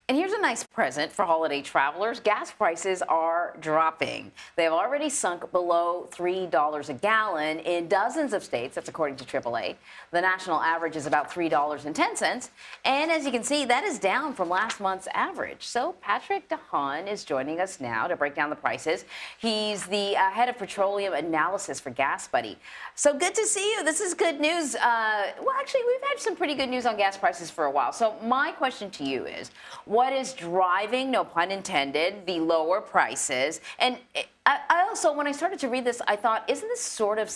And here's a nice present for holiday travelers. Gas prices are dropping. They've already sunk below $3 a gallon in dozens of states. That's according to AAA. The national average is about $3.10. And as you can see, that is down from last month's average. So Patrick Haan is joining us now to break down the prices. He's the head of petroleum analysis for GasBuddy. So good to see you. This is good news. Well, actually, we've had some pretty good news on gas prices for a while. So my question to you is, what is driving, no pun intended, the lower prices? And I also, when I started to read this, I thought, isn't this sort of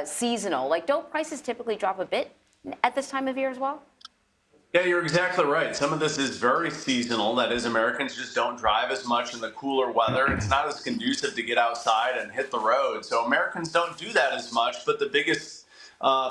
seasonal? Like, don't prices typically drop a bit at this time of year as well? Yeah, you're exactly right. Some of this is very seasonal. That is, Americans just don't drive as much in the cooler weather. It's not as conducive to get outside and hit the road. So Americans don't do that as much. But the biggest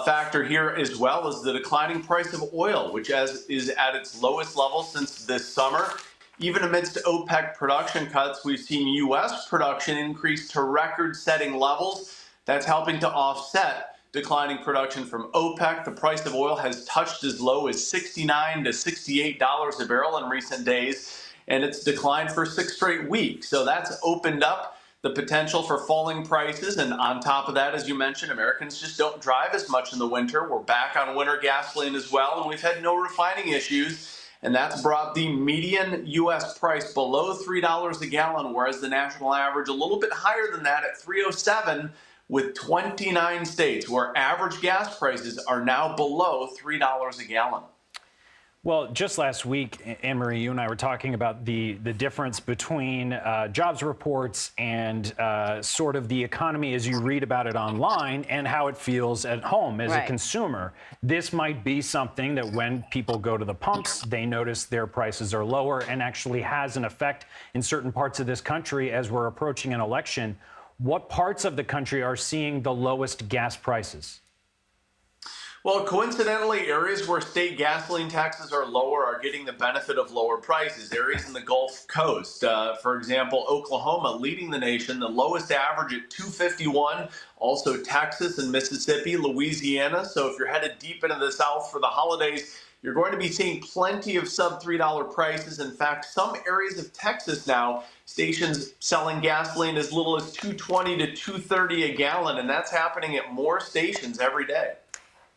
factor here as well is the declining price of oil, which is at its lowest level since this summer. Even amidst OPEC production cuts, we've seen U.S. production increase to record-setting levels. That's helping to offset declining production from OPEC. The price of oil has touched as low as $69 to $68 a barrel in recent days, and it's declined for 6 straight weeks. So that's opened up the potential for falling prices. And on top of that, as you mentioned, Americans just don't drive as much in the winter. We're back on winter gasoline as well, and we've had no refining issues. And that's brought the median U.S. price below $3 a gallon, whereas the national average a little bit higher than that at $3.07, with 29 states where average gas prices are now below $3 a gallon. Well, just last week, Anne-Marie, you and I were talking about the difference between jobs reports and sort of the economy as you read about it online and how it feels at home as a consumer. This might be something that when people go to the pumps, they notice their prices are lower and actually has an effect in certain parts of this country as we're approaching an election. What parts of the country are seeing the lowest gas prices? Well, coincidentally, areas where state gasoline taxes are lower are getting the benefit of lower prices. Areas in the Gulf Coast, for example, Oklahoma leading the nation, the lowest average at $2.51. Also Texas and Mississippi, Louisiana. So if you're headed deep into the South for the holidays, you're going to be seeing plenty of sub $3 prices. In fact, some areas of Texas now, stations selling gasoline as little as $2.20 to $2.30 a gallon, and that's happening at more stations every day.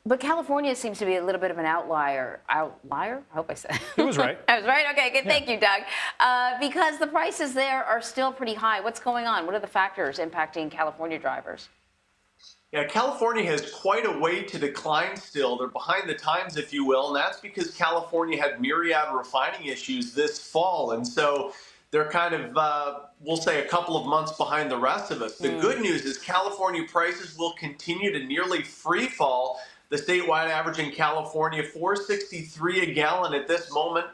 But California seems to be a little bit of an outlier. Outlier? I hope I said it was right. I was right? Okay, good. Thank you, Doug. Because the prices there are still pretty high. What's going on? What are the factors impacting California drivers? Yeah, California has quite a way to decline still. They're behind the times, if you will, and that's because California had myriad refining issues this fall. And so they're kind of, we'll say, a couple of months behind the rest of us. The good news is California prices will continue to nearly free fall. The statewide average in California, $4.63 a gallon at this moment.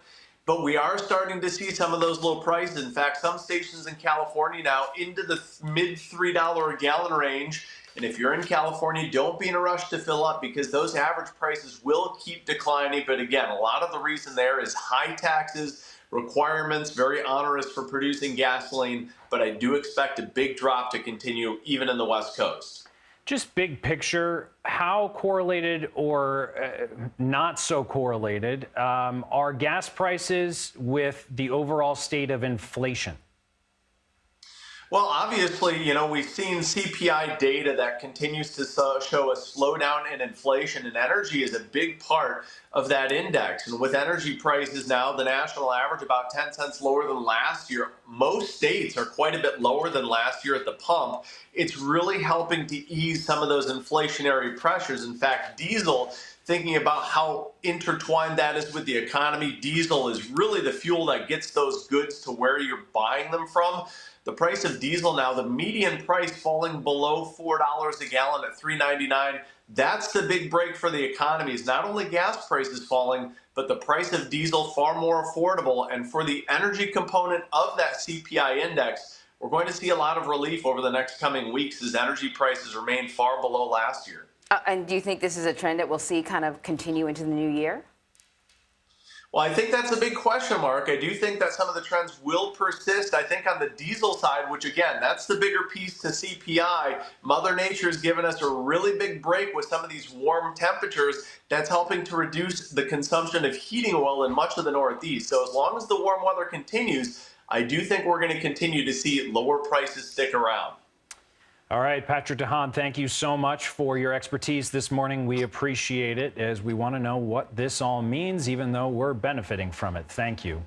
But we are starting to see some of those low prices. In fact, some stations in California now into the mid $3 a gallon range. And if you're in California, don't be in a rush to fill up because those average prices will keep declining. But again, a lot of the reason there is high taxes, requirements, very onerous for producing gasoline. But I do expect a big drop to continue even in the West Coast. Just big picture, how correlated or not so correlated are gas prices with the overall state of inflation? Well, obviously, we've seen CPI data that continues to show a slowdown in inflation, and energy is a big part of that index. And with energy prices now, the national average about 10 cents lower than last year, most states are quite a bit lower than last year at the pump. It's really helping to ease some of those inflationary pressures. In fact, diesel, thinking about how intertwined that is with the economy, diesel is really the fuel that gets those goods to where you're buying them from. The price of diesel now, the median price falling below $4 a gallon at $3.99. That's the big break for the economy. Is not only gas prices falling, but the price of diesel far more affordable. And for the energy component of that CPI index, we're going to see a lot of relief over the next coming weeks as energy prices remain far below last year. And do you think this is a trend that we'll see kind of continue into the new year? Well, I think that's a big question mark. I do think that some of the trends will persist. I think on the diesel side, which again, that's the bigger piece to CPI, Mother Nature's given us a really big break with some of these warm temperatures that's helping to reduce the consumption of heating oil in much of the Northeast. So as long as the warm weather continues, I do think we're going to continue to see lower prices stick around. All right, Patrick Haan, thank you so much for your expertise this morning. We appreciate it as we want to know what this all means, even though we're benefiting from it. Thank you.